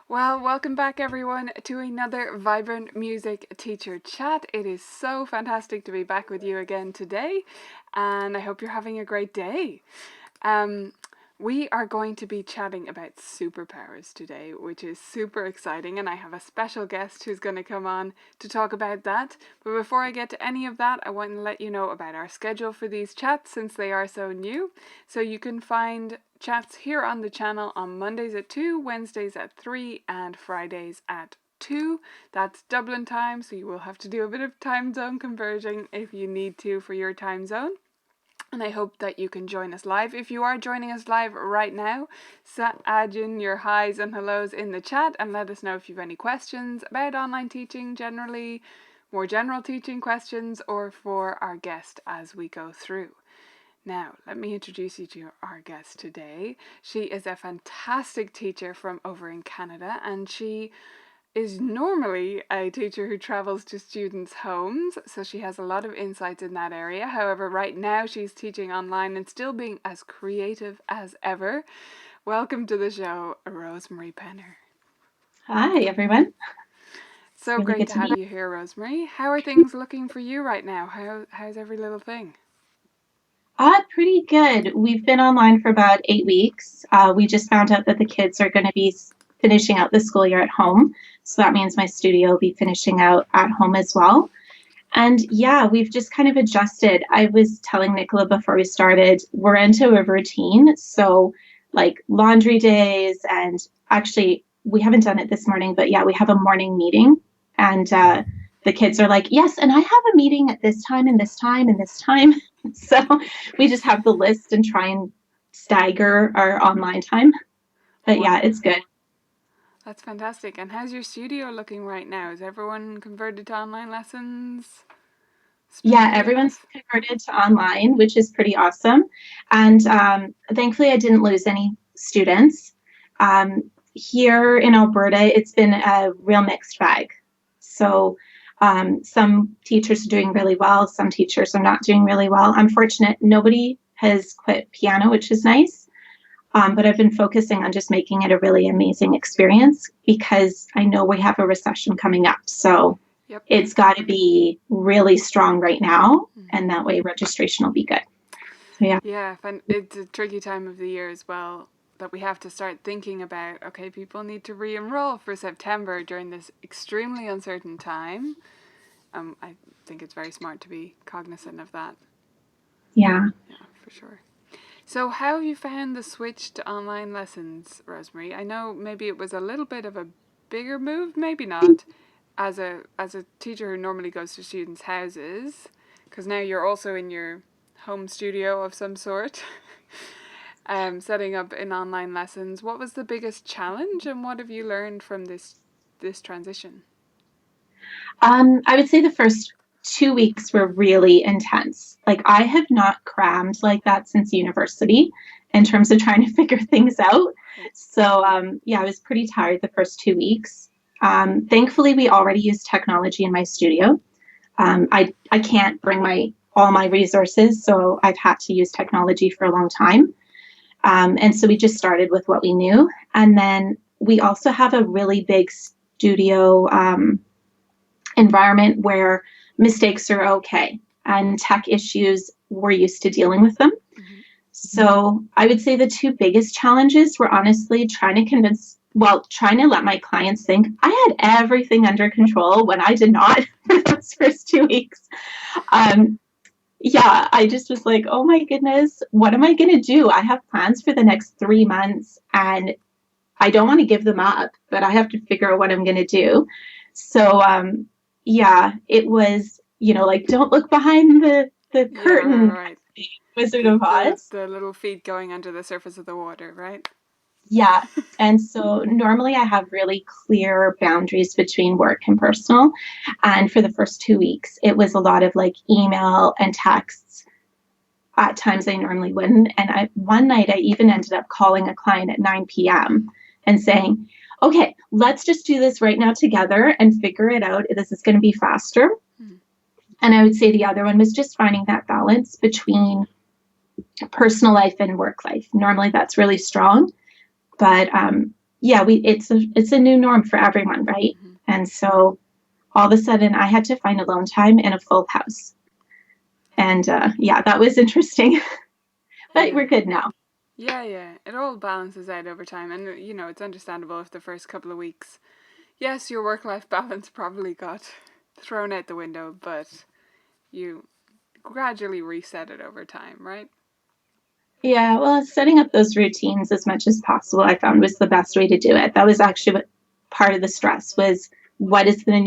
Well, welcome back everyone to another Vibrant Music Teacher Chat. It is so fantastic to be back with you again today, and I hope you're having a great day. Um, we are going to be chatting about superpowers today, which is super exciting, and I have a special guest who's going to come on to talk about that. But before I get to any of that, I want to let you know about our schedule for these chats since they are so new. So you can find chats here on the channel on Mondays at 2, Wednesdays at 3, and Fridays at 2. That's Dublin time, so you will have to do a bit of time zone conversion if you need to for your time zone. And I hope that you can join us live. If you are joining us live right now, add in your highs and hellos in the chat and let us know if you have any questions about online teaching generally, more general teaching questions, or for our guest as we go through. Now, let me introduce you to our guest today. She is a fantastic teacher from over in Canada, and she is normally a teacher who travels to students' homes, so she has a lot of insights in that area. However, right now she's teaching online and still being as creative as ever. Welcome to the show, Rosemarie Penner. Hi, everyone. So Really great good to to be have you here, Rosemarie. How are things looking for you right now? How's every little thing? Pretty good. We've been online for about 8 weeks. We just found out that the kids are going to be finishing out the school year at home. So that means my studio will be finishing out at home as well. And yeah, we've just kind of adjusted. I was telling Nicola before we started, we're into a routine. So like laundry days, and actually we haven't done it this morning, but yeah, we have a morning meeting, and the kids are like, yes, and I have a meeting at this time and this time and this time. So we just have the list and try and stagger our online time. But yeah, it's good. That's fantastic. And how's your studio looking right now? Is everyone converted to online lessons? Yeah, Smoothly everyone's enough? converted to online, which is pretty awesome. And thankfully, I didn't lose any students. Here in Alberta, it's been a real mixed bag. So some teachers are doing really well, some teachers are not doing really well. I'm fortunate nobody has quit piano, which is nice. But I've been focusing on just making it a really amazing experience because I know we have a recession coming up. So Yep. it's got to be really strong right now, and that way registration will be good. So yeah. Yeah, and it's a tricky time of the year as well that we have to start thinking about, okay, people need to re-enroll for September during this extremely uncertain time. I think it's very smart to be cognizant of that. Yeah. Yeah, for sure. So how have you found the switch to online lessons, Rosemarie? I know maybe it was a little bit of a bigger move, maybe not, as a teacher who normally goes to students' houses, because now you're also in your home studio of some sort, setting up in online lessons. What was the biggest challenge, and what have you learned from this transition? I would say the first 2 weeks were really intense. Like I have not crammed like that since university in terms of trying to figure things out. So yeah, I was pretty tired the first 2 weeks. Thankfully, we already use technology in my studio. I can't bring all my resources, so I've had to use technology for a long time. And so we just started with what we knew. And then we also have a really big studio environment where mistakes are okay and tech issues, we're used to dealing with them. Mm-hmm. So I would say the two biggest challenges were honestly trying to let my clients think I had everything under control when I did not for those first 2 weeks. Yeah, I just was like, oh my goodness, what am I going to do? I have plans for the next 3 months and I don't want to give them up, but I have to figure out what I'm going to do. So, yeah, it was, like, don't look behind the curtain, Yeah, right. Wizard of Oz. The little feet going under the surface of the water, right? Yeah. And so normally I have really clear boundaries between work and personal. And for the first 2 weeks, it was a lot of like email and texts. At times I normally wouldn't. And one night I even ended up calling a client at 9 p.m. and saying, okay, let's just do this right now together and figure it out. This is going to be faster. And I would say the other one was just finding that balance between personal life and work life. Normally that's really strong, but yeah, it's a new norm for everyone, right? Hmm. And so all of a sudden I had to find alone time in a full house. And yeah, that was interesting, but Yeah. we're good now. Yeah, yeah. It all balances out over time. And, it's understandable if the first couple of weeks, yes, your work life balance probably got thrown out the window, but you gradually reset it over time, right? Yeah, well, setting up those routines as much as possible, I found was the best way to do it. That was actually what part of the stress was. What is the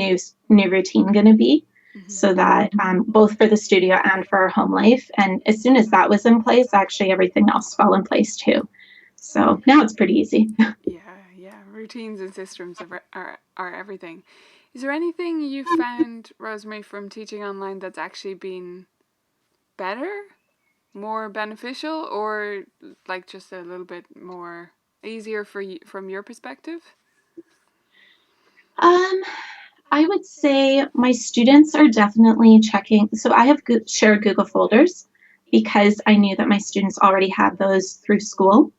new routine going to be? Hmm. So that both for the studio and for our home life. And as soon as that was in place, actually everything else fell in place too. So now it's pretty easy. Yeah, yeah. Routines and systems are everything. Is there anything you found, Rosemary, from teaching online that's actually been better, more beneficial, or like just a little bit more easier for you from your perspective? Um, I would say my students are definitely checking. So I have shared Google folders because I knew that my students already had those through school.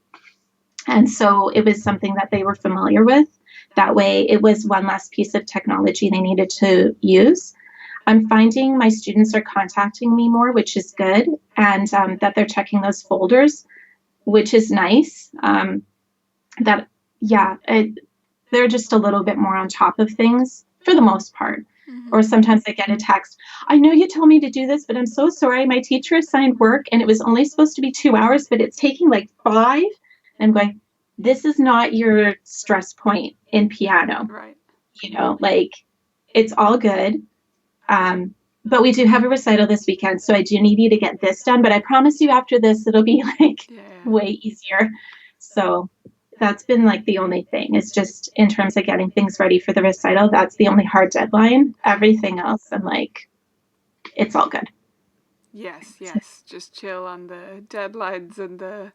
And so it was something that they were familiar with. That way, it was one less piece of technology they needed to use. I'm finding my students are contacting me more, which is good, and that they're checking those folders, which is nice. That, yeah, they're just a little bit more on top of things for the most part. Mm-hmm. Or sometimes I get a text, I know you told me to do this, but I'm so sorry. My teacher assigned work and it was only supposed to be 2 hours, but it's taking like 5. And I'm going, this is not your stress point in piano. Right. Like it's all good. Um, but we do have a recital this weekend, so I do need you to get this done. But I promise you after this, it'll be like Yeah. way easier. So that's been like the only thing is just in terms of getting things ready for the recital. That's the only hard deadline. Everything else, I'm like, it's all good. Yes, yes. Just chill on the deadlines and the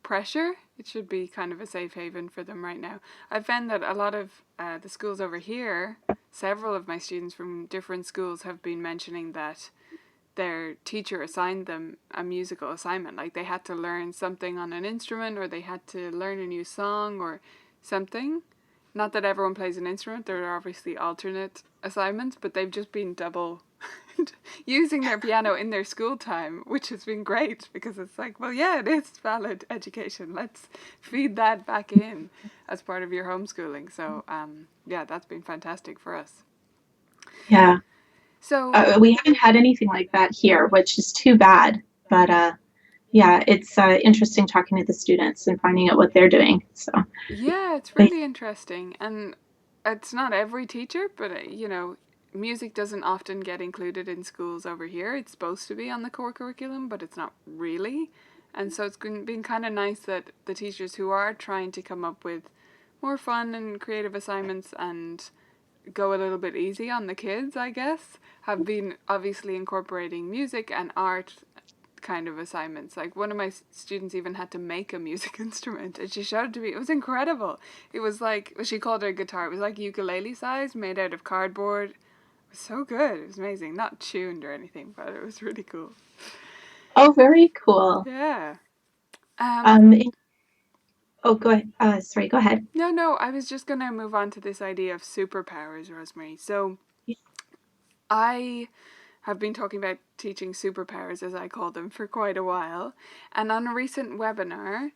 pressure. It should be kind of a safe haven for them right now. I've found that a lot of the schools over here, several of my students from different schools have been mentioning that their teacher assigned them a musical assignment. Like they had to learn something on an instrument or they had to learn a new song or something. Not that everyone plays an instrument, there are obviously alternate assignments, but they've just been double using their piano in their school time, which has been great because it's like, well, yeah, it is valid education. Let's feed that back in as part of your homeschooling. So, yeah, that's been fantastic for us. Yeah. So, We haven't had anything like that here, which is too bad. But yeah, it's interesting talking to the students and finding out what they're doing. So, yeah, it's but really interesting. And it's not every teacher, but, music doesn't often get included in schools over here. It's supposed to be on the core curriculum, but it's not really. And so it's been kind of nice that the teachers who are trying to come up with more fun and creative assignments and go a little bit easy on the kids, I guess, have been obviously incorporating music and art kind of assignments. Like one of my students even had to make a music instrument and she showed it to me. It was incredible. It was like, well, she called it a guitar. It was like ukulele size, made out of cardboard. It was so good. It was amazing. Not tuned or anything, but it was really cool. oh, very cool. Yeah. Um, oh, go ahead. Sorry, go ahead. No, no, I was just going to move on to this idea of superpowers, Rosemary. So I have been talking about teaching superpowers, as I call them, for quite a while. And on a recent webinar,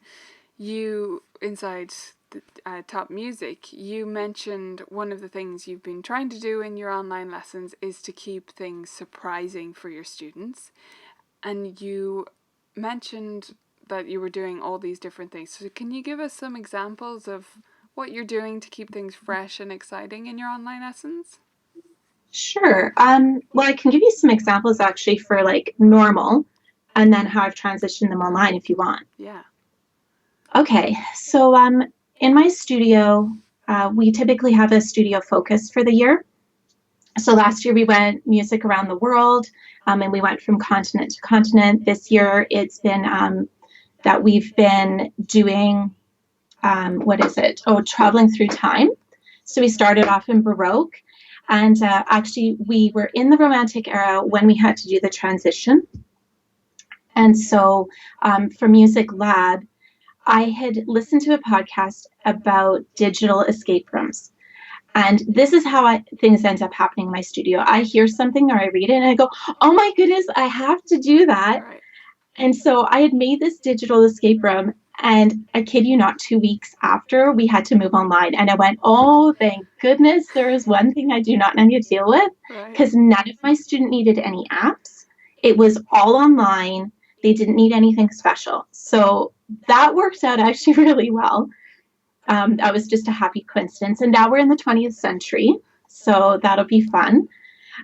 you, inside the Top Music, you mentioned one of the things you've been trying to do in your online lessons is to keep things surprising for your students. And you mentioned that you were doing all these different things. So, can you give us some examples of what you're doing to keep things fresh and exciting in your online lessons? Sure. Well, I can give you some examples actually for like normal and then how I've transitioned them online if you want. Yeah. Okay. So in my studio, we typically have a studio focus for the year. So last year we went music around the world, and we went from continent to continent. This year it's been that we've been doing, what is it? Oh, traveling through time. So we started off in Baroque. And actually, we were in the Romantic era when we had to do the transition. And so for Music Lab, I had listened to a podcast about digital escape rooms. And this is how things end up happening in my studio. I hear something or I read it and I go, oh my goodness, I have to do that. Right. And so I had made this digital escape room. And I kid you not, 2 weeks after, we had to move online. And I went, oh, thank goodness, there is one thing I do not need to deal with, Right. because none of my students needed any apps. It was all online. They didn't need anything special. So that worked out actually really well. That was just a happy coincidence. And now we're in the 20th century, so that'll be fun.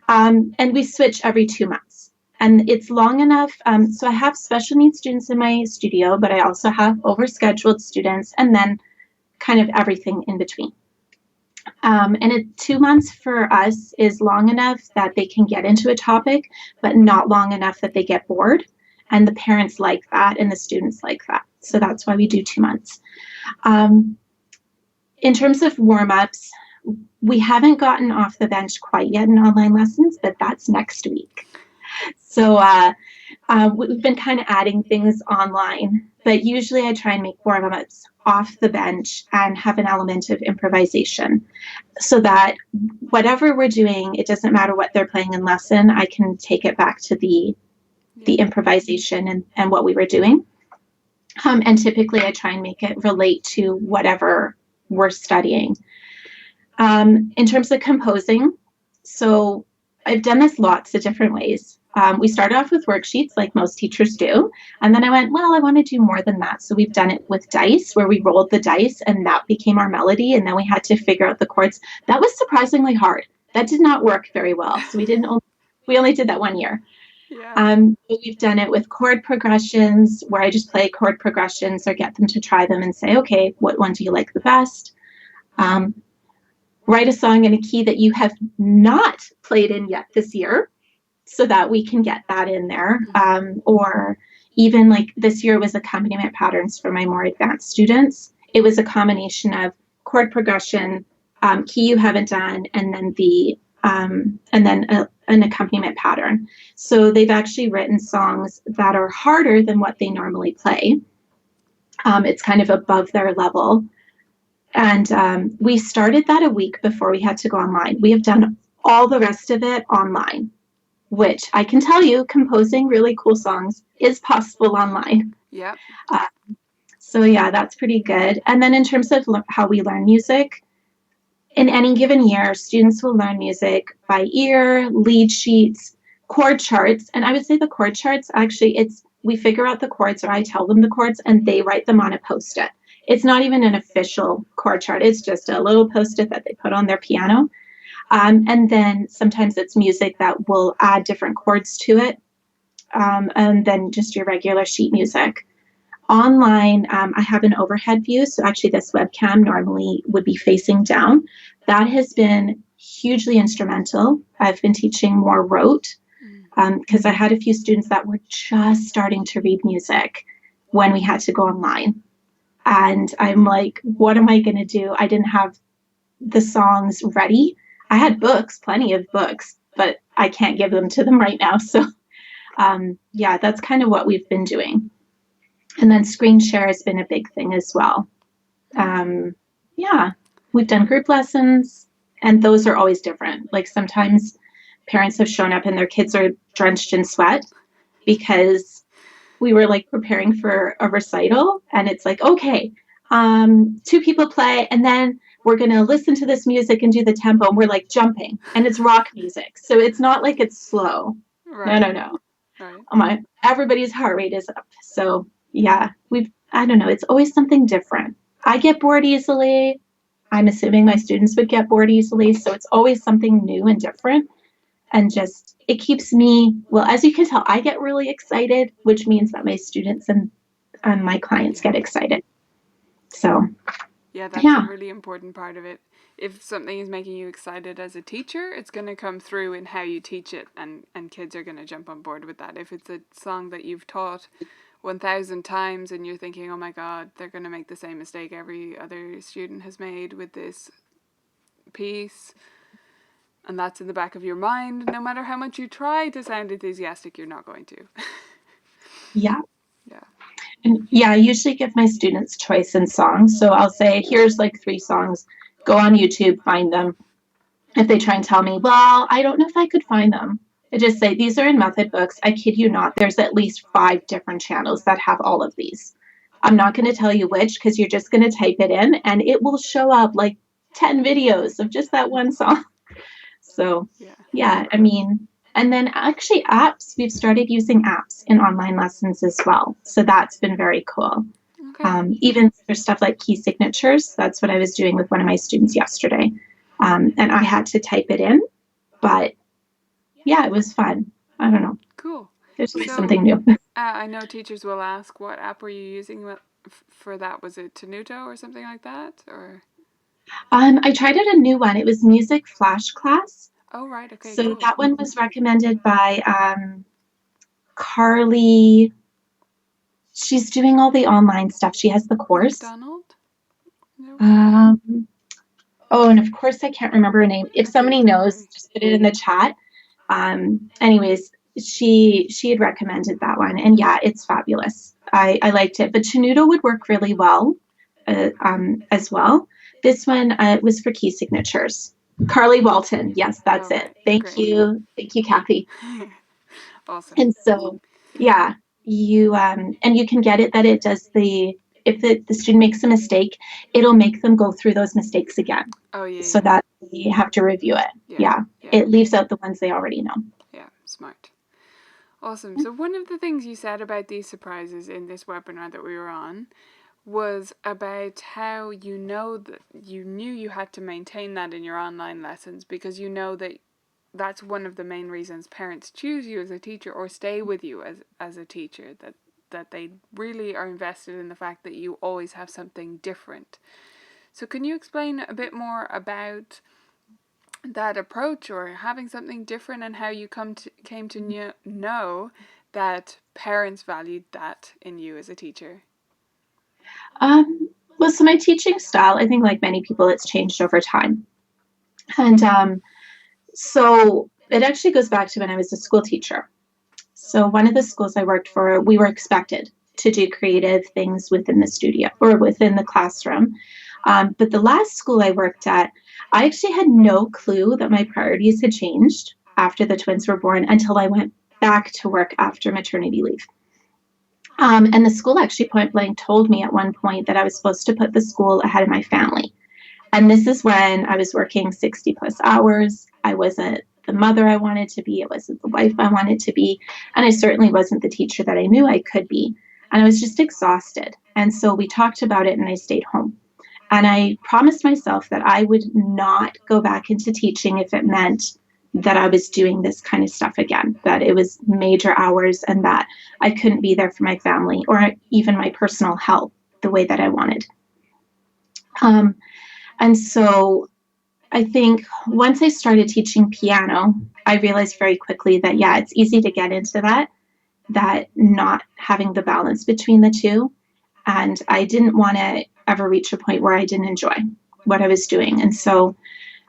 And we switch every 2 months. And it's long enough. So I have special needs students in my studio, but I also have overscheduled students and then kind of everything in between. And 2 months for us is long enough that they can get into a topic, but not long enough that they get bored. And the parents like that and the students like that. So that's why we do 2 months. In terms of warm-ups, we haven't gotten off the bench quite yet in online lessons, but that's next week. So we've been kind of adding things online, but usually I try and make warm-ups off the bench and have an element of improvisation so that whatever we're doing, it doesn't matter what they're playing in lesson, I can take it back to the improvisation and what we were doing. And typically I try and make it relate to whatever we're studying. In terms of composing, so I've done this lots of different ways. We started off with worksheets like most teachers do. And then I went, well, I want to do more than that. So we've done it with dice where we rolled the dice and that became our melody. And then we had to figure out the chords. That was surprisingly hard. That did not work very well. So we only did that 1 year. Yeah. We've done it with chord progressions where I just play chord progressions or get them to try them and say, okay, what one do you like the best? Write a song in a key that you have not played in yet this year so that we can get that in there. Or even like this year was accompaniment patterns for my more advanced students. It was a combination of chord progression, key you haven't done, and then an accompaniment pattern. So they've actually written songs that are harder than what they normally play. It's kind of above their level. And we started that a week before we had to go online. We have done all the rest of it online, which I can tell you, composing really cool songs is possible online. Yeah. So yeah, that's pretty good. And then in terms of how we learn music, in any given year, students will learn music by ear, lead sheets, chord charts. And I would say the chord charts, actually, we figure out the chords or I tell them the chords and they write them on a Post-it. It's not even an official chord chart. It's just a little Post-it that they put on their piano. And then sometimes it's music that will add different chords to it. And then just your regular sheet music. Online, I have an overhead view. So actually this webcam normally would be facing down. That has been hugely instrumental. I've been teaching more rote because I had a few students that were just starting to read music when we had to go online. And I'm like, what am I going to do? I didn't have the songs ready. I had books, plenty of books, but I can't give them to them right now. So yeah, that's kind of what we've been doing. And then screen share has been a big thing as well. Yeah, we've done group lessons and those are always different. Like sometimes parents have shown up and their kids are drenched in sweat because we were like preparing for a recital and it's like, okay, 2 people play and then we're going to listen to this music and do the tempo and we're like jumping and it's rock music. So it's not like it's slow. Right. No. Right. Everybody's heart rate is up. So yeah, I don't know. It's always something different. I get bored easily. I'm assuming my students would get bored easily. So it's always something new and different. And just, it keeps me, well, as you can tell, I get really excited, which means that my students and my clients get excited. So, yeah, that's yeah. a really important part of it. If something is making you excited as a teacher, it's going to come through in how you teach it, and kids are going to jump on board with that. If it's a song that you've taught 1,000 times and you're thinking, oh my God, they're going to make the same mistake every other student has made with this piece, and that's in the back of your mind, no matter how much you try to sound enthusiastic, you're not going to. Yeah. Yeah. And yeah, I usually give my students choice in songs. So I'll say, here's like 3 songs. Go on YouTube, find them. If they try and tell me, well, I don't know if I could find them, I just say, these are in method books. I kid you not, there's at least 5 different channels that have all of these. I'm not going to tell you which because you're just going to type it in and it will show up like 10 videos of just that one song. So, Yeah. yeah, I mean, and then actually apps, we've started using apps in online lessons as well. So that's been very cool. Okay. Even for stuff like key signatures, that's what I was doing with one of my students yesterday. And I had to type it in, but yeah, it was fun. I don't know. Cool. There's always So something new. I know teachers will ask, what app were you using for that? Was it Tenuto or something like that? Or I tried out a new one. It was Music Flash Class. oh, right. Okay. So Cool. that one was recommended by Carly. She's doing all the online stuff. She has the course. McDonald. No. Um, oh, and of course, I can't remember her name. If Okay. somebody Don't knows, worry. just put it in the chat. Anyways, she had recommended that one, and yeah, it's fabulous. I liked it, but Tenuto would work really well as well. This one was for key signatures. Carly Walton, yes, All that's it. right. Great. Thank you, Kathy. Awesome. And so, yeah, you and you can get it that it does the if the student makes a mistake, it'll make them go through those mistakes again, Oh, yeah. so Yeah. that they have to review it. Yeah. Yeah, Yeah. it leaves out the ones they already know. Yeah. Smart. Awesome. So one of the things you said about these surprises in this webinar that we were on was about how you know that you knew you had to maintain that in your online lessons because you know that that's one of the main reasons parents choose you as a teacher or stay with you as a teacher, that they really are invested in the fact that you always have something different. So can you explain a bit more about that approach or having something different and how you came to know that parents valued that in you as a teacher? Well, so my teaching style, I think, like many people, it's changed over time, and so it actually goes back to when I was a school teacher. So one of the schools I worked for, we were expected to do creative things within the studio or within the classroom. But the last school I worked at, I actually had no clue that my priorities had changed after the twins were born until I went back to work after maternity leave. And the school actually point blank told me at one point that I was supposed to put the school ahead of my family. And this is when I was working 60 plus hours. I wasn't the mother I wanted to be. I wasn't the wife I wanted to be. And I certainly wasn't the teacher that I knew I could be. And I was just exhausted. And so we talked about it and I stayed home. And I promised myself that I would not go back into teaching if it meant that I was doing this kind of stuff again, that it was major hours and that I couldn't be there for my family or even my personal health the way that I wanted. And so I think once I started teaching piano, I realized very quickly that, yeah, it's easy to get into that not having the balance between the two. And I didn't want to ever reach a point where I didn't enjoy what I was doing. And so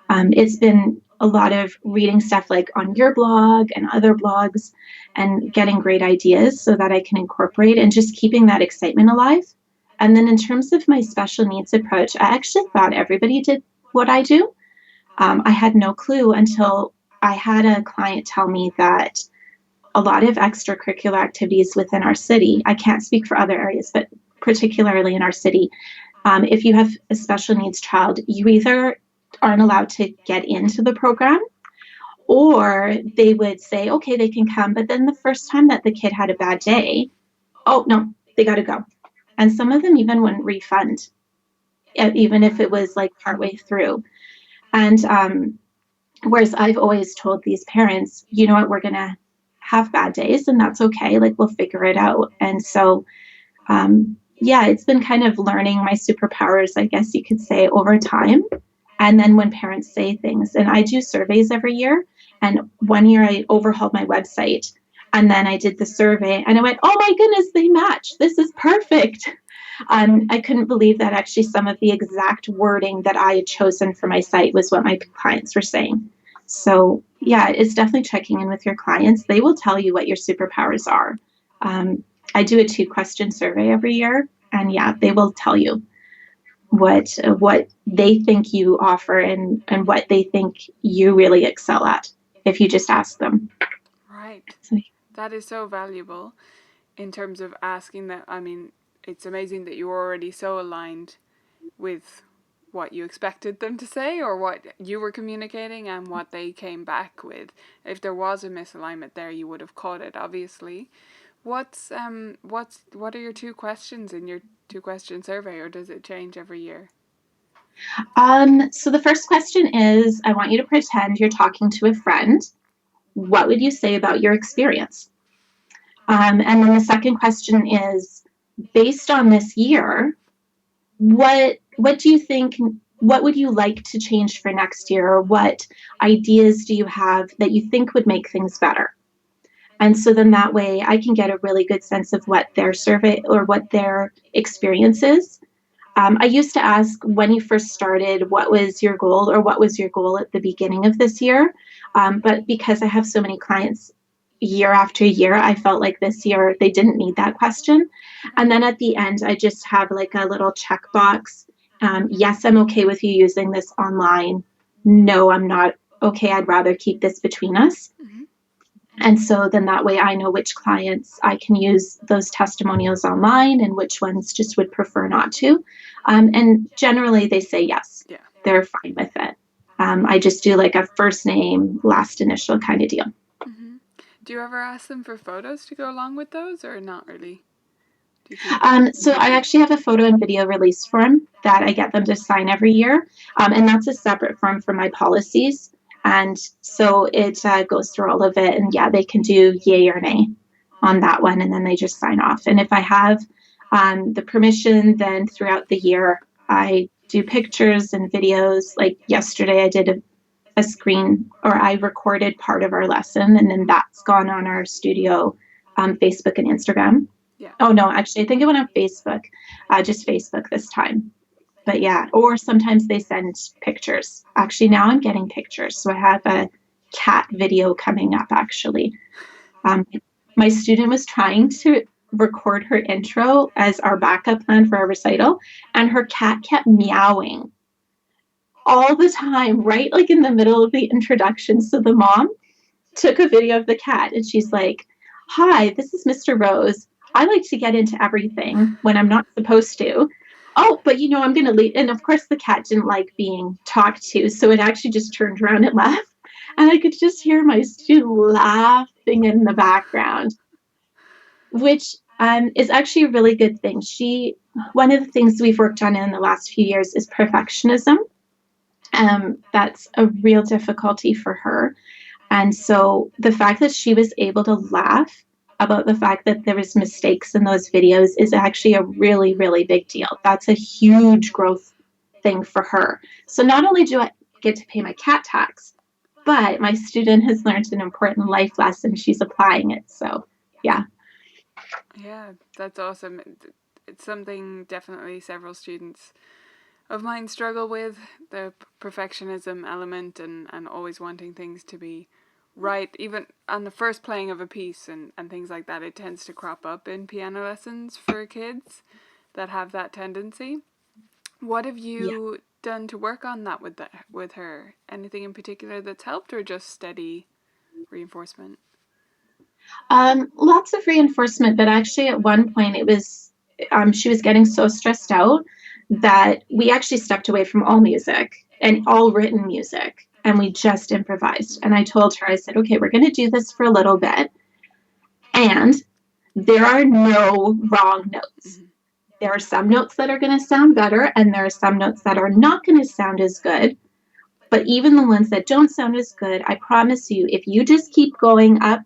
it's been a lot of reading stuff like on your blog and other blogs and getting great ideas so that I can incorporate and just keeping that excitement alive. And then in terms of my special needs approach, I actually thought everybody did what I do. I had no clue until I had a client tell me that a lot of extracurricular activities within our city, I can't speak for other areas, but particularly in our city, if you have a special needs child, you either aren't allowed to get into the program or they would say, okay, they can come. But then the first time that the kid had a bad day, oh, no, they got to go. And some of them even wouldn't refund, even if it Wow. was like partway through. And whereas I've always told these parents, you know what, we're going to have bad days and that's okay. Like we'll figure it out. And so, yeah, it's been kind of learning my superpowers, I guess you could say, over time. And then when parents say things, and I do surveys every year. And one year I overhauled my website and then I did the survey and I went, oh my goodness, they match. This is perfect. I couldn't believe that actually some of the exact wording that I had chosen for my site was what my clients were saying. So yeah, it's definitely checking in with your clients. They will tell you what your superpowers are. I do a 2-question survey every year, and yeah, they will tell you what they think you offer and what they think you really excel at if you just ask them. Right. So, That is so valuable in terms of asking that. I mean, it's amazing that you're already so aligned with what you expected them to say or what you were communicating and what they came back with. If there was a misalignment there, you would have caught it, obviously. What are your 2 questions in your 2-question survey, or does it change every year? so the first question is, I want you to pretend you're talking to a friend. What would you say about your experience? And then the second question is, based on this year, what do you think? What would you like to change for next year? Or what ideas do you have that you think would make things better? And so then that way I can get a really good sense of what their survey or what their experience is. I used to ask when you first started, what was your goal or what was your goal at the beginning of this year? But because I have so many clients year after year, I felt like this year they didn't need that question. And then at the end, I just have like a little checkbox. Yes, I'm okay with you using this online. No, I'm not okay. I'd rather keep this between us. Mm-hmm. And so then that way I know which clients I can use those testimonials online and which ones just would prefer not to. And generally they say yes, Yeah. they're fine with it. I just do like a first name, last initial kind of deal. Mm-hmm. Do you ever ask them for photos to go along with those, or not really? Do you keep it? So I actually have a photo and video release form that I get them to sign every year. And that's a separate form from my policies. And so it goes through all of it. And yeah, they can do yay or nay on that one. And then they just sign off. And if I have the permission, then throughout the year, I do pictures and videos. Like yesterday, I did a screen or I recorded part of our lesson. And then that's gone on our studio Facebook and Instagram. Yeah. Oh no, actually, I think it went on Facebook, just Facebook this time. But yeah, or sometimes they send pictures. Actually, now I'm getting pictures. So I have a cat video coming up, actually. Um, my student was trying to record her intro as our backup plan for our recital, and her cat kept meowing all the time, right like in the middle of the introduction. So the mom took a video of the cat and she's like, "Hi, this is Mr. Rose. I like to get into everything when I'm not supposed to. Oh, but I'm going to leave." And of course, the cat didn't like being talked to. So it actually just turned around and left. And I could just hear my student laughing in the background, which is actually a really good thing. One of the things we've worked on in the last few years is perfectionism. That's a real difficulty for her. And so the fact that she was able to laugh about the fact that there was mistakes in those videos is actually a really, really big deal. That's a huge growth thing for her. So not only do I get to pay my cat tax, but my student has learned an important life lesson. She's applying it. So yeah. Yeah, that's awesome. It's something definitely several students of mine struggle with, the perfectionism element and always wanting things to be right. Even on the first playing of a piece and things like that, it tends to crop up in piano lessons for kids that have that tendency. What have Yeah. you done to work on that with her? Anything in particular that's helped, or just steady reinforcement? Lots of reinforcement, but actually at one point it was she was getting so stressed out that we actually stepped away from all music and all written music and we just improvised. And I told her, I said, okay, we're going to do this for a little bit. And there are no wrong notes. Mm-hmm. There are some notes that are going to sound better and there are some notes that are not going to sound as good. But even the ones that don't sound as good, I promise you, if you just keep going up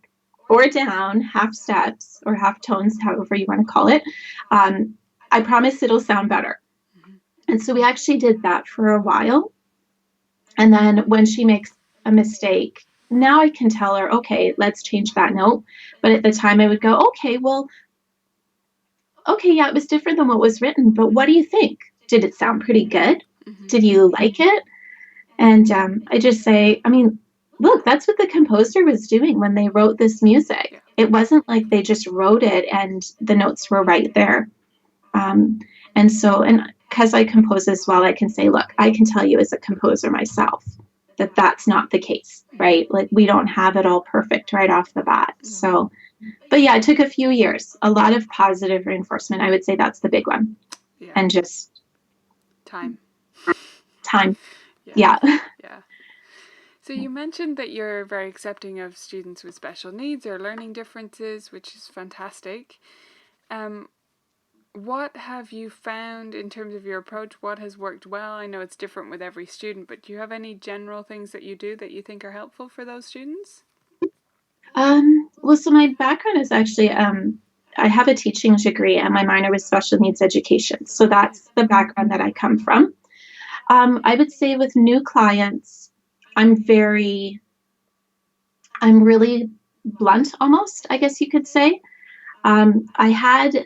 or down, half steps or half tones, however you want to call it, I promise it'll sound better. Mm-hmm. And so we actually did that for a while. And then when she makes a mistake, now I can tell her, okay, let's change that note. But at the time I would go, okay, well, okay, yeah, it was different than what was written, but what do you think? Did it sound pretty good? Mm-hmm. Did you like it? And I just say, I mean, look, that's what the composer was doing when they wrote this music. Yeah. It wasn't like they just wrote it and the notes were right there. Um, and because I compose as well, I can say, look, I can tell you as a composer myself that that's not the case, Mm-hmm. right? Like we don't have it all perfect right off the bat. Mm-hmm. So, but yeah, it took a few years, a lot of positive reinforcement. I would say that's the big one. Yeah. And just Time. time. Yeah. Yeah. Yeah. So you mentioned that you're very accepting of students with special needs or learning differences, which is fantastic. Um, what have you found in terms of your approach? What has worked well? I know it's different with every student, but do you have any general things that you do that you think are helpful for those students? Well, so my background is actually, I have a teaching degree and my minor was special needs education. So Nice. that's the background that I come from. I would say with new clients, I'm very, I'm really blunt almost, I guess you could say. I had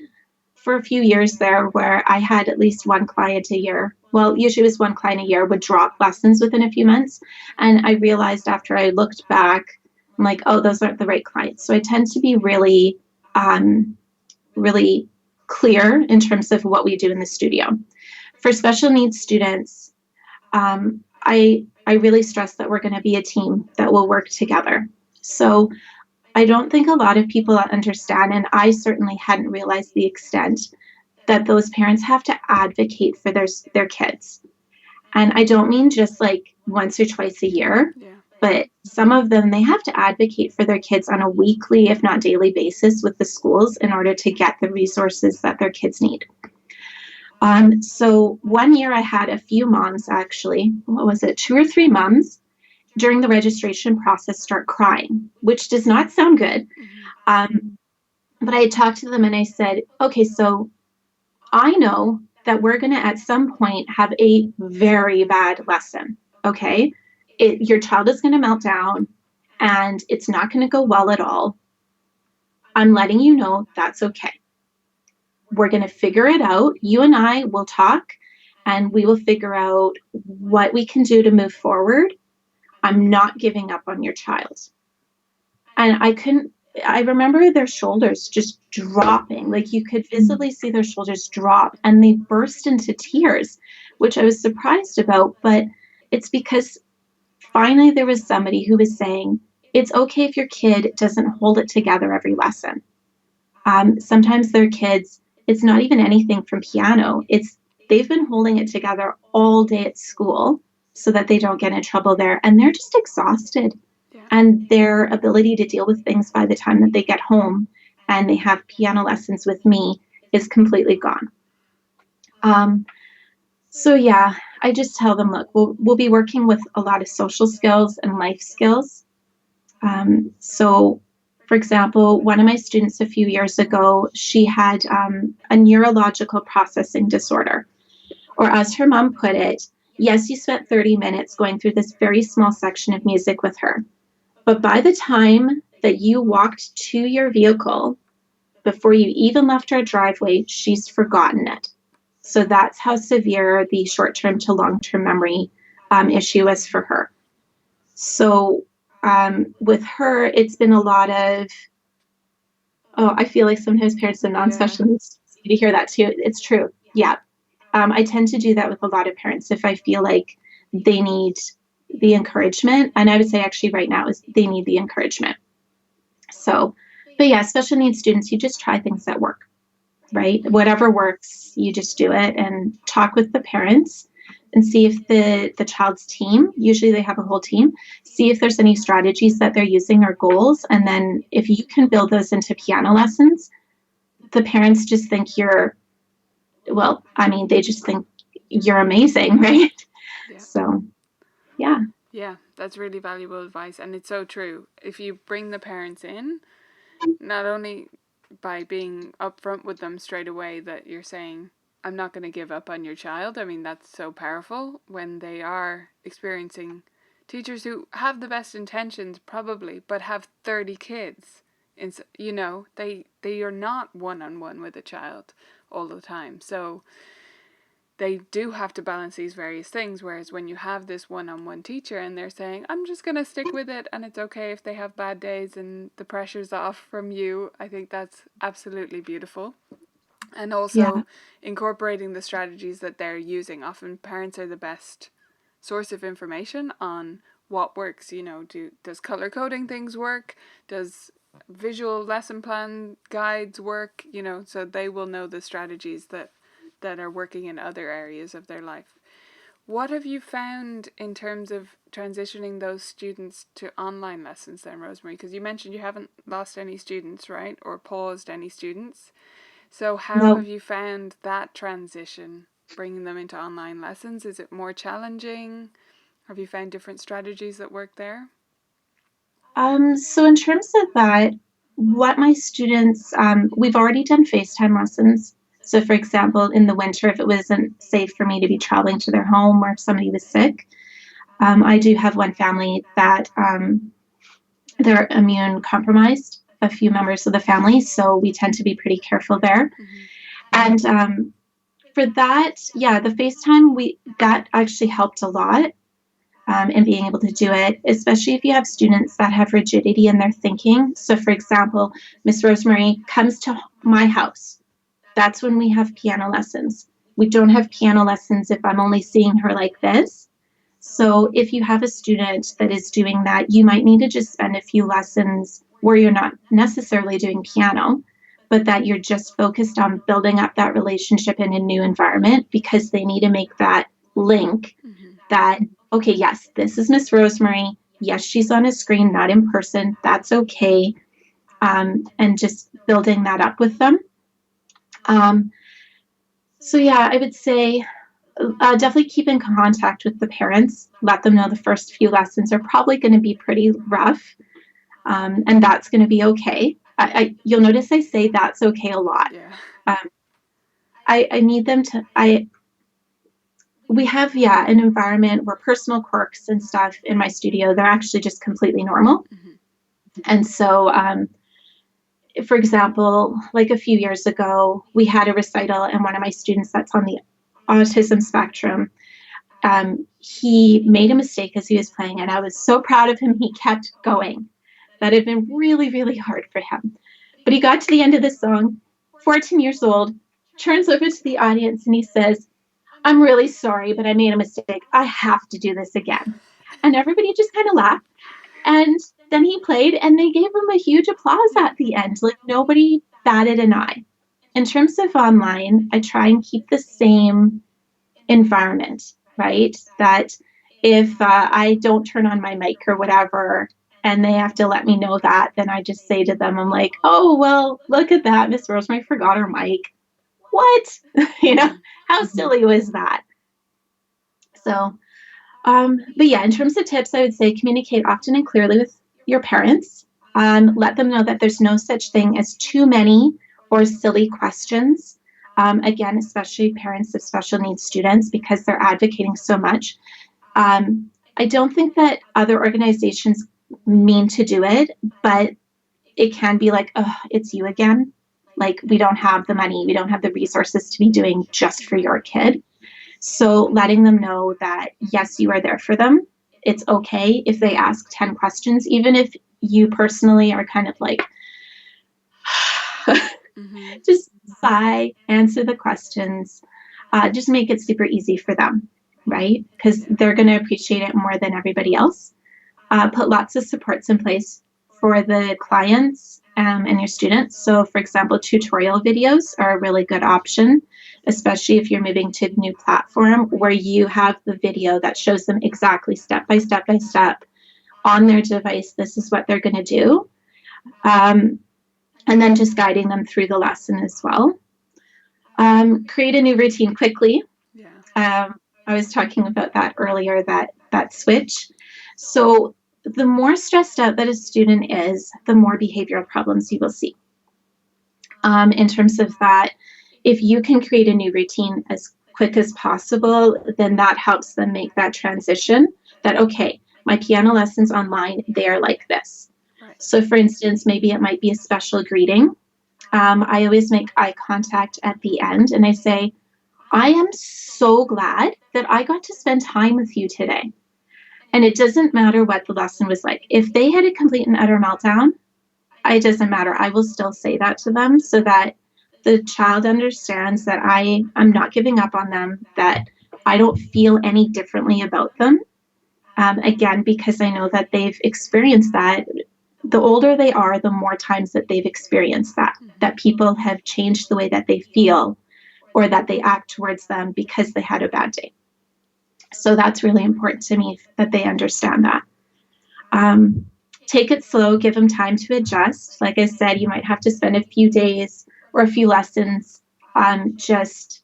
for a few years there where I had at least one client a year. Well, usually it was one client a year would drop lessons within a few months. And I realized after I looked back, I'm like, oh, those aren't the right clients. So I tend to be really clear in terms of what we do in the studio. For special needs students, I really stress that we're going to be a team that will work together. So I don't think a lot of people understand, and I certainly hadn't realized the extent that those parents have to advocate for their kids. And I don't mean just like once or twice a year, Yeah. but some of them they have to advocate for their kids on a weekly, if not daily basis with the schools in order to get the resources that their kids need. So one year I had a few moms actually, what was it, 2 or 3 moms during the registration process start crying, which does not sound good. Mm-hmm. Um, but I talked to them and I said, okay, so I know that we're going to at some point have a very bad lesson. Okay. Your child is going to melt down and it's not going to go well at all. I'm letting you know that's okay. We're going to figure it out. You and I will talk and we will figure out what we can do to move forward. I'm not giving up on your child. And I remember their shoulders just dropping. Like you could visibly see their shoulders drop and they burst into tears, which I was surprised about. But it's because finally there was somebody who was saying, it's okay if your kid doesn't hold it together every lesson. Sometimes their kids, it's not even anything from piano. It's they've been holding it together all day at school so that they don't get in trouble there. And they're just exhausted Yeah. and their ability to deal with things by the time that they get home and they have piano lessons with me is completely gone. Um, so yeah, I just tell them, look, we'll be working with a lot of social skills and life skills. So, for example, one of my students a few years ago, she had a neurological processing disorder, or as her mom put it, yes, you spent 30 minutes going through this very small section of music with her, but by the time that you walked to your vehicle, before you even left our driveway, she's forgotten it. So that's how severe the short term to long term memory issue is for her. So with her, it's been a lot of, oh, I feel like sometimes parents of non Yeah. special needs need to hear that too. It's true. Yeah. I tend to do that with a lot of parents if I feel like they need the encouragement. And I would say actually right now is they need the encouragement. So, but yeah, special needs students, you just try things that work, right? Whatever works, you just do it and talk with the parents and see if the child's team, usually they have a whole team, see if there's any strategies that they're using or goals. And then if you can build those into piano lessons, the parents just think well, I mean, they just think you're amazing, right? Yeah. So, yeah. Yeah. That's really valuable advice. And it's so true. If you bring the parents in, not only by being upfront with them straight away that you're saying, I'm not going to give up on your child. I mean, that's so powerful when they are experiencing teachers who have the best intentions, probably, but have 30 kids. They are not one on one with a child all the time. So they do have to balance these various things. Whereas when you have this one-on-one teacher and they're saying, I'm just going to stick with it and it's okay if they have bad days and the pressure's off from you, I think that's absolutely beautiful. And Yeah. also incorporating the strategies that they're using. Often parents are the best source of information on what works. Does color coding things work? Does visual lesson plan guides work? So they will know the strategies that are working in other areas of their life. What have you found in terms of transitioning those students to online lessons then, Rosemarie? Because you mentioned you haven't lost any students, right? Or paused any students. So how No. have you found that transition, bringing them into online lessons? Is it more challenging? Have you found different strategies that work there? So in terms of that, what my students, we've already done FaceTime lessons. So for example, in the winter, if it wasn't safe for me to be traveling to their home or if somebody was sick, I do have one family that they're immune compromised, a few members of the family, so we tend to be pretty careful there. Mm-hmm. And for that, yeah, the FaceTime, that actually helped a lot. And being able to do it, especially if you have students that have rigidity in their thinking. So, for example, Miss Rosemarie comes to my house. That's when we have piano lessons. We don't have piano lessons if I'm only seeing her like this. So, if you have a student that is doing that, you might need to just spend a few lessons where you're not necessarily doing piano, but that you're just focused on building up that relationship in a new environment because they need to make that link Mm-hmm. that, okay, yes, this is Miss Rosemarie. Yes, she's on a screen, not in person. That's okay. And just building that up with them. Um, so, yeah, I would say definitely keep in contact with the parents. Let them know the first few lessons are probably going to be pretty rough, and that's going to be okay. You'll notice I say that's okay a lot. Yeah. Um, I need them to, we have, yeah, an environment where personal quirks and stuff in my studio, they're actually just completely normal. Mm-hmm. And so, for example, like a few years ago, we had a recital, and one of my students that's on the autism spectrum, he made a mistake as he was playing, and I was so proud of him. He kept going. That had been really, really hard for him. But he got to the end of the song, 14 years old, turns over to the audience, and he says, I'm really sorry, but I made a mistake. I have to do this again. And everybody just kind of laughed. And then he played, and they gave him a huge applause Yeah. at the end. Like nobody batted an eye. In terms of online, I try and keep the same environment, right? That if I don't turn on my mic or whatever, and they have to let me know that, then I just say to them, I'm like, oh, well, look at that. Miss Rosemary forgot her mic. What? Mm-hmm. How silly was that? So, but yeah, in terms of tips, I would say communicate often and clearly with your parents. Let them know that there's no such thing as too many or silly questions. Again, especially parents of special needs students because they're advocating so much. I don't think that other organizations mean to do it, but it can be like, oh, it's you again. Like, we don't have the money, we don't have the resources to be doing just for your kid. So letting them know that, yes, you are there for them. It's okay if they ask 10 questions, even if you personally are kind of like, Mm-hmm. just sigh, answer the questions, just make it super easy for them, right? Because Yeah. they're going to appreciate it more than everybody else. Put lots of supports in place for the clients and your students. So, for example, tutorial videos are a really good option, especially if you're moving to a new platform where you have the video that shows them exactly step by step by step on their device. This is what they're going to do. And then just guiding them through the lesson as well. Create a new routine quickly. Yeah. I was talking about that earlier, that switch. So the more stressed out that a student is, the more behavioral problems you will see. In terms of that, if you can create a new routine as quick as possible, then that helps them make that transition that, okay, my piano lessons online, they are like this. Right. So for instance, maybe it might be a special greeting. I always make eye contact at the end and I say, I am so glad that I got to spend time with you today. And it doesn't matter what the lesson was like. If they had a complete and utter meltdown, it doesn't matter. I will still say that to them so that the child understands that I am not giving up on them, that I don't feel any differently about them. Again, because I know that they've experienced that. The older they are, the more times that they've experienced that, that people have changed the way that they feel or that they act towards them because they had a bad day. So that's really important to me that they understand that. Um, Take it slow, give them time to adjust. Like I said, you might have to spend a few days or a few lessons just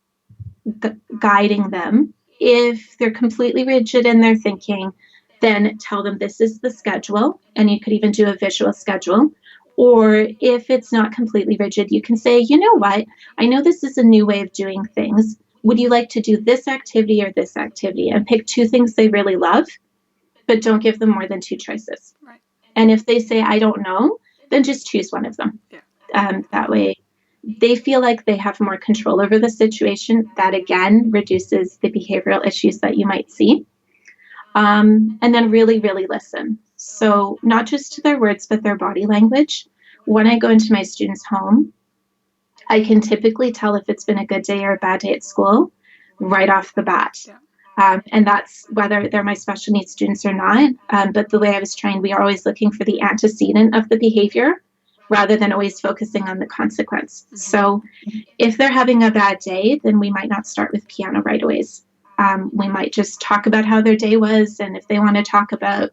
guiding them. If they're completely rigid in their thinking, then tell them this is the schedule, and you could even do a visual schedule. Or if it's not completely rigid, you can say, you know what, I know this is a new way of doing things. Would you like to do this activity or this activity? And pick two things they really love, but don't give them more than two choices. Right. And if they say, I don't know, then just choose one of them. Yeah. That way they feel like they have more control over the situation. That again reduces the behavioral issues that you might see. And then really, really listen. So not just to their words, but their body language. When I go into my students' home, I can typically tell if it's been a good day or a bad day at school right off the bat. Yeah. And that's whether they're my special needs students or not. But the way I was trained, we are always looking for the antecedent of the behavior rather than always focusing on the consequence. Mm-hmm. So if they're having a bad day, then we might not start with piano right away. We might just talk about how their day was. And if they want to talk about,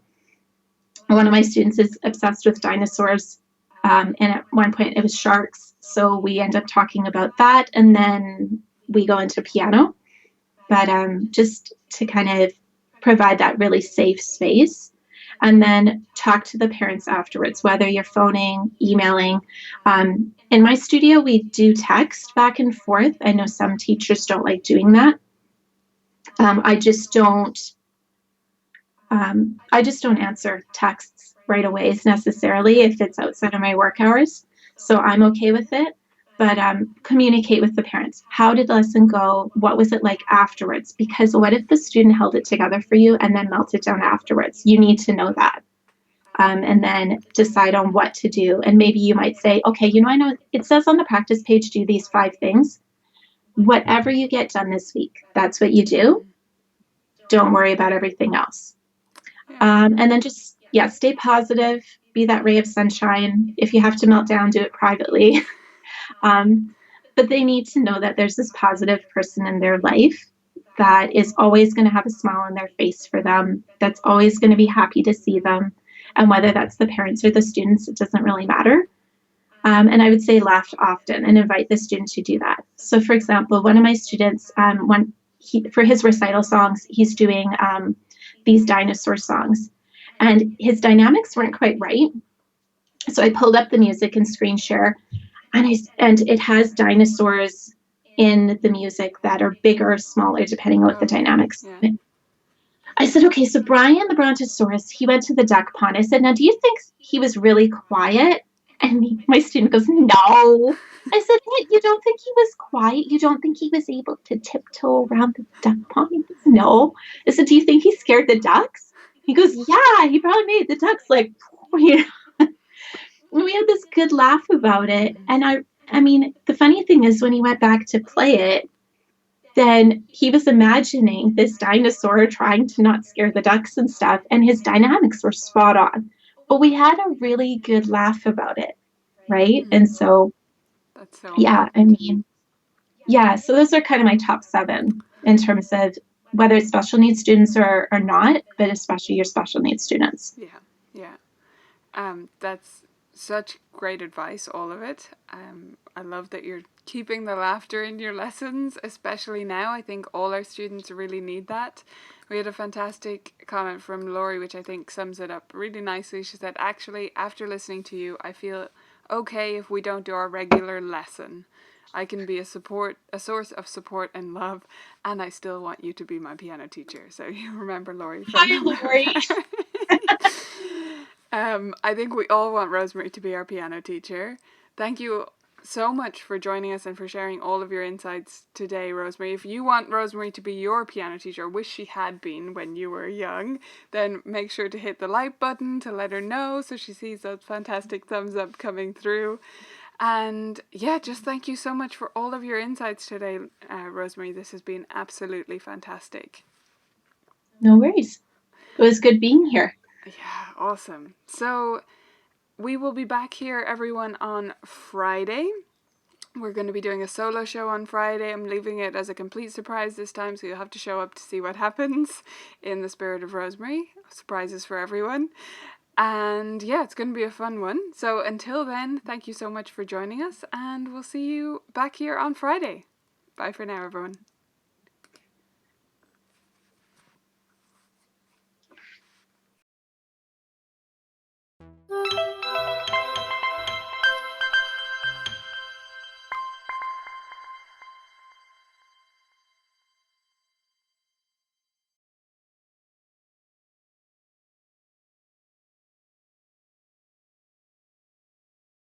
one of my students is obsessed with dinosaurs. And at one point it was sharks. So we end up talking about that. And then we go into piano. But just to kind of provide that really safe space. And then talk to the parents afterwards, whether you're phoning, emailing. In my studio, we do text back and forth. I know some teachers don't like doing that. I just don't answer texts right away necessarily if it's outside of my work hours. So I'm okay with it. But communicate with the parents. How did the lesson go? What was it like afterwards? Because what if the student held it together for you and then melted down afterwards? You need to know that. And then decide on what to do. And maybe you might say, okay, I know it says on the practice page, do these 5 things. Whatever you get done this week, that's what you do. Don't worry about everything else. And then just, stay positive, be that ray of sunshine. If you have to melt down, do it privately. But they need to know that there's this positive person in their life that is always going to have a smile on their face for them, that's always going to be happy to see them. And whether that's the parents or the students, it doesn't really matter. And I would say laugh often and invite the students to do that. So for example, one of my students, for his recital songs, he's doing these dinosaur songs. And his dynamics weren't quite right. So I pulled up the music and screen share. And it has dinosaurs in the music that are bigger or smaller, depending on what the dynamics. Yeah. I said, okay, so Brian the Brontosaurus, he went to the duck pond. I said, now, do you think he was really quiet? And my student goes, no. I said, hey, you don't think he was quiet? You don't think he was able to tiptoe around the duck pond? He goes, no. I said, do you think he scared the ducks? He goes, yeah, he probably made the ducks like, we had this good laugh about it. And I mean, the funny thing is when he went back to play it, then he was imagining this dinosaur trying to not scare the ducks and stuff, and his dynamics were spot on. But we had a really good laugh about it, right? And so, that's so I mean, so those are kind of my top 7 in terms of whether it's special needs students or not, but especially your special needs students. Yeah. That's such great advice, all of it. I love that you're keeping the laughter in your lessons, especially now. I think all our students really need that. We had a fantastic comment from Laurie, which I think sums it up really nicely. She said, actually, after listening to you, I feel okay if we don't do our regular lesson. I can be a source of support and love, and I still want you to be my piano teacher. So you remember Laurie. Hi, Laurie. I think we all want Rosemarie to be our piano teacher. Thank you so much for joining us and for sharing all of your insights today, Rosemarie. If you want Rosemarie to be your piano teacher, wish she had been when you were young, then make sure to hit the like button to let her know so she sees those fantastic thumbs up coming through. And yeah, just thank you so much for all of your insights today, Rosemarie. This has been absolutely fantastic. No worries. It was good being here. Yeah, awesome. So we will be back here, everyone, on Friday. We're going to be doing a solo show on Friday. I'm leaving it as a complete surprise this time, so you'll have to show up to see what happens in the spirit of Rosemarie. Surprises for everyone. And yeah, it's going to be a fun one. So until then, thank you so much for joining us, and we'll see you back here on Friday. Bye for now, everyone.